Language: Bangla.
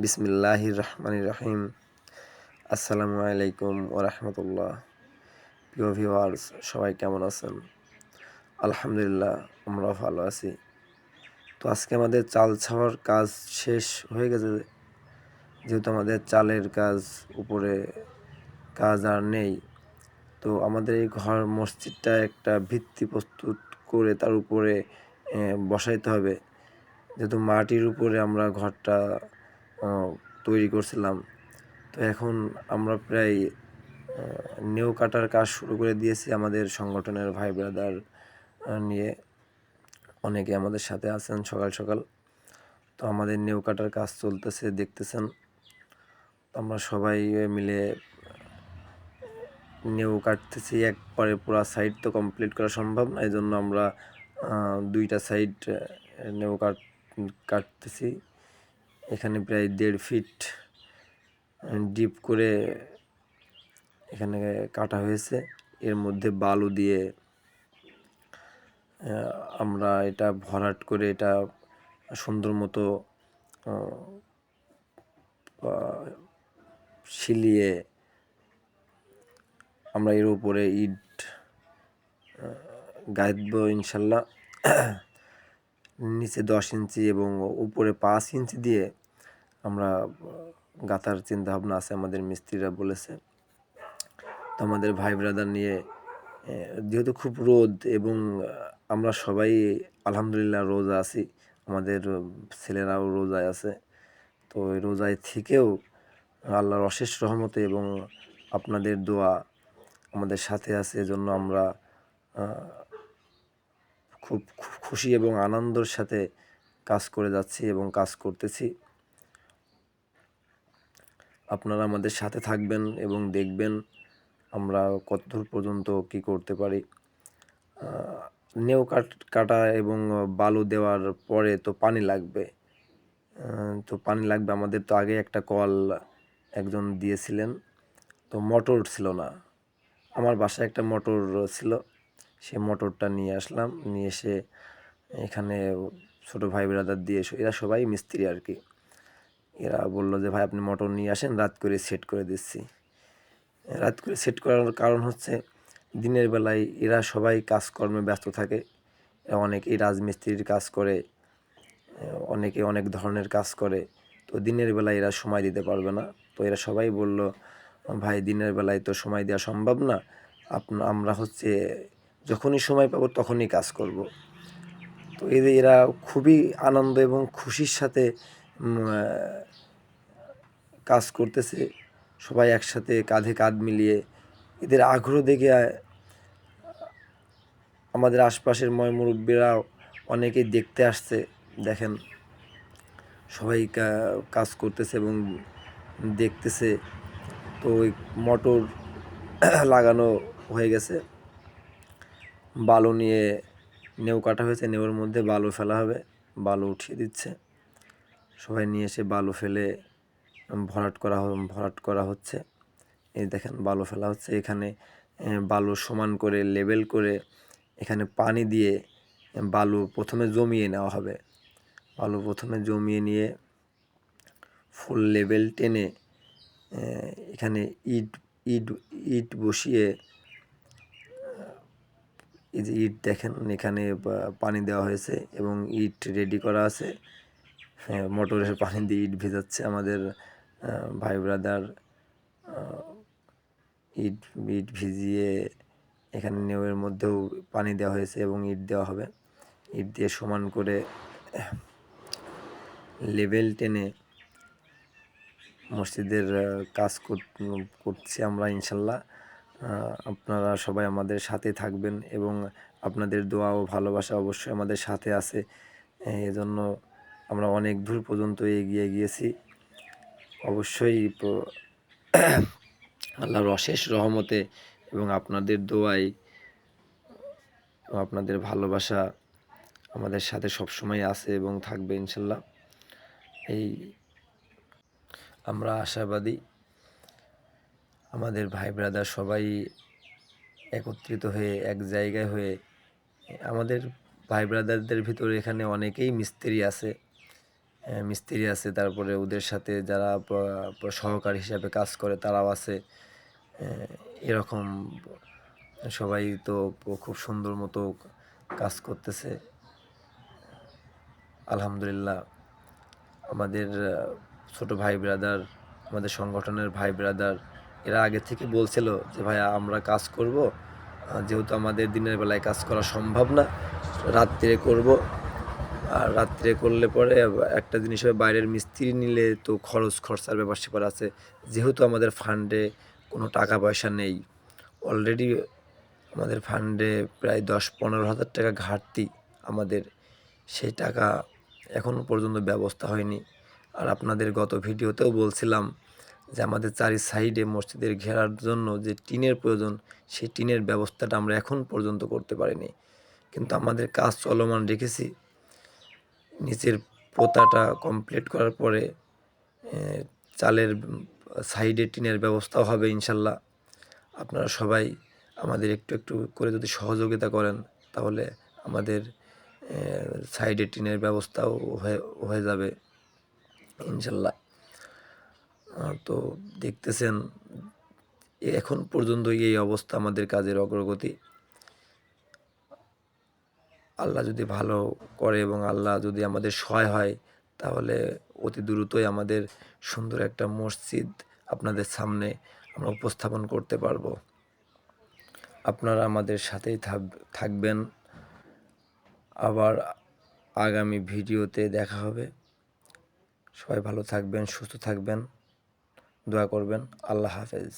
বিসমিল্লাহির রহমানির রহিম। আসসালামু আলাইকুম ওরহমতুল্লাহ। প্রিয় ভিউয়ার্স, সবাই কেমন আছেন? আলহামদুলিল্লাহ, আমরাও ভালো আছি। তো আজকে আমাদের চাল ছাওয়ার কাজ শেষ হয়ে গেছে। যেহেতু আমাদের চালের কাজ উপরে কাজ আর নেই, তো আমাদের এই ঘর মসজিদটা একটা ভিত্তি প্রস্তুত করে তার উপরে বসাইতে হবে। যেহেতু মাটির উপরে আমরা ঘরটা তৈরি করছিলাম, তো এখন আমরা প্রায় নেউ কাটার কাজ শুরু করে দিয়েছি। আমাদের সংগঠনের ভাই ব্রাদার নিয়ে অনেকে আমাদের সাথে আছেন সকাল সকাল। তো আমাদের নেউ কাটার কাজ চলতেছে, দেখতেছেন। আমরা সবাই মিলে নেউ কাটতেছি। একবারে পুরো সাইড তো কমপ্লিট করা সম্ভব না, এই জন্য আমরা দুইটা সাইড নেউ কাটতেছি। এখানে প্রায় 1.5 ফিট ডিপ করে এখানে কাটা হয়েছে। এর মধ্যে বালু দিয়ে আমরা এটা ভরাট করে এটা সুন্দর মতো শিলিয়ে আমরা এর উপরে ইট গাঁথবো ইনশাল্লাহ। নিচে 10 ইঞ্চি এবং উপরে 5 ইঞ্চি দিয়ে আমরা গাঁথার চিন্তা ভাবনা আছে, আমাদের মিস্ত্রিরা বলেছে। তো আমাদের ভাই ব্রাদার নিয়ে, যেহেতু খুব রোদ এবং আমরা সবাই আলহামদুলিল্লাহ রোজা আছি, আমাদের ছেলেরাও রোজায় আছে। তো ওই রোজায় থেকেও আল্লাহর অশেষ রহমতে এবং আপনাদের দোয়া আমাদের সাথে আছে, এজন্য আমরা খুব খুশি এবং আনন্দের সাথে কাজ করে যাচ্ছি এবং কাজ করতেছি। আপনারা আমাদের সাথে থাকবেন এবং দেখবেন আমরা কতদূর পর্যন্ত কি করতে পারি। নেউ কাটা এবং বালু দেওয়ার পরে তো পানি লাগবে। আমাদের তো আগে একটা কল একজন দিয়েছিলেন, তো মোটর ছিল না। আমার বাসায় একটা মোটর ছিল, সে মোটরটা নিয়ে আসলাম। নিয়ে এসে এখানে ছোটো ভাই ব্রাদার দিয়ে, এরা সবাই মিস্ত্রি আর কি, এরা বললো যে ভাই আপনি মোটর নিয়ে আসেন, রাত করে সেট করে দিচ্ছি। রাত করে সেট করার কারণ হচ্ছে দিনের বেলায় এরা সবাই কাজকর্মে ব্যস্ত থাকে। অনেকেই রাজমিস্ত্রির কাজ করে, অনেকে অনেক ধরনের কাজ করে। তো দিনের বেলায় এরা সময় দিতে পারবে না। তো এরা সবাই বলল ভাই দিনের বেলায় তো সময় দেওয়া সম্ভব না, আমরা হচ্ছে যখনই সময় পাবো তখনই কাজ করব। তো এরা খুবই আনন্দ এবং খুশির সাথে কাজ করতেছে, সবাই একসাথে কাঁধে কাঁধ মিলিয়ে। এদের আগ্রহ দেখে আমাদের আশপাশের মুরব্বীরাও অনেকেই দেখতে আসছে। দেখেন সবাই কাজ করতেছে এবং দেখতেছে। তো ওই মোটর লাগানো হয়ে গেছে, বালু নিয়ে নেউ কাটা হয়েছে, নেউর মধ্যে বালু ফেলা হবে, বালু উঠিয়ে দিচ্ছে। সবাই নিয়ে এসে বালু ফেলে ভরাট করা হচ্ছে। এই দেখেন বালু ফেলা হচ্ছে। এখানে বালু সমান করে লেবেল করে এখানে পানি দিয়ে বালু প্রথমে জমিয়ে নেওয়া হবে। বালু প্রথমে জমিয়ে নিয়ে ফুল লেবেল টেনে এখানে ইট ইট ইট বসিয়ে, এই যে ইট দেখেন এখানে পানি দেওয়া হয়েছে এবং ইট রেডি করা আছে। মোটরের পানি দিয়ে ইট ভেজাচ্ছে আমাদের ভাই ব্রাদার। ইট ইট ভিজিয়ে এখানে নেউয়ের মধ্যেও পানি দেওয়া হয়েছে এবং ইট দেওয়া হবে। ইট দিয়ে সমান করে লেবেল টেনে মসজিদের কাজ করছি আমরা ইনশাল্লাহ। আপনারা সবাই আমাদের সাথে থাকবেন এবং আপনাদের দোয়া ও ভালোবাসা অবশ্যই আমাদের সাথে আছে। এজন্য আমরা অনেক দূর পর্যন্ত এগিয়ে গিয়েছি। অবশ্যই আল্লাহর অশেষ রহমতে এবং আপনাদের দোয়ায় ও আপনাদের ভালোবাসা আমাদের সাথে সবসময় আছে এবং থাকবে ইনশাল্লাহ। এই আমরা আশাবাদী। আমাদের ভাই ব্রাদার সবাই একত্রিত হয়ে এক জায়গায় হয়ে, আমাদের ভাই ব্রাদারদের ভিতরে এখানে অনেকেই মিস্ত্রি আছে মিস্ত্রি আছে, তারপরে ওদের সাথে যারা সহকারী হিসাবে কাজ করে তারাও আছে। এরকম সবাই তো খুব সুন্দর মতো কাজ করতেছে আলহামদুলিল্লাহ। আমাদের ছোট ভাই ব্রাদার, আমাদের সংগঠনের ভাই ব্রাদার এরা আগে থেকে বলছিল যে ভাইয়া আমরা কাজ করব, যেহেতু আমাদের দিনের বেলায় কাজ করা সম্ভব না, রাত্রে করব। আর রাত্রে করলে পরে একটা জিনিস হবে, বাইরের মিস্ত্রি নিলে তো খরচার ব্যাপার স্যাপার আছে। যেহেতু আমাদের ফান্ডে কোনো টাকা পয়সা নেই, অলরেডি আমাদের ফান্ডে প্রায় 10-15 হাজার টাকা ঘাটতি আমাদের, সেই টাকা এখনও পর্যন্ত ব্যবস্থা হয়নি। আর আপনাদের গত ভিডিওতেও বলছিলাম যে আমাদের চারি সাইডে মসজিদের ঘেরার জন্য যে টিনের প্রয়োজন, সেই টিনের ব্যবস্থাটা আমরা এখন পর্যন্ত করতে পারিনি। কিন্তু আমাদের কাজ চলমান রেখেছি। নিচের পোতাটা কমপ্লিট করার পরে চালের সাইডে টিনের ব্যবস্থাও হবে ইনশাল্লাহ। আপনারা সবাই আমাদের একটু একটু করে যদি সহযোগিতা করেন, তাহলে আমাদের সাইডে টিনের ব্যবস্থাও হয়ে যাবে ইনশাল্লাহ। তো দেখতেছেন এখন পর্যন্ত এই অবস্থা আমাদের কাজের অগ্রগতি। আল্লাহ যদি ভালো করে এবং আল্লাহ যদি আমাদের সহায় হয়, তাহলে অতি দ্রুতই আমাদের সুন্দর একটা মসজিদ আপনাদের সামনে আমরা উপস্থাপন করতে পারবো। আপনারা আমাদের সাথেই থাকবেন। আবার আগামী ভিডিওতে দেখা হবে। সবাই ভালো থাকবেন, সুস্থ থাকবেন, দোয়া করবেন। আল্লাহ হাফেজ।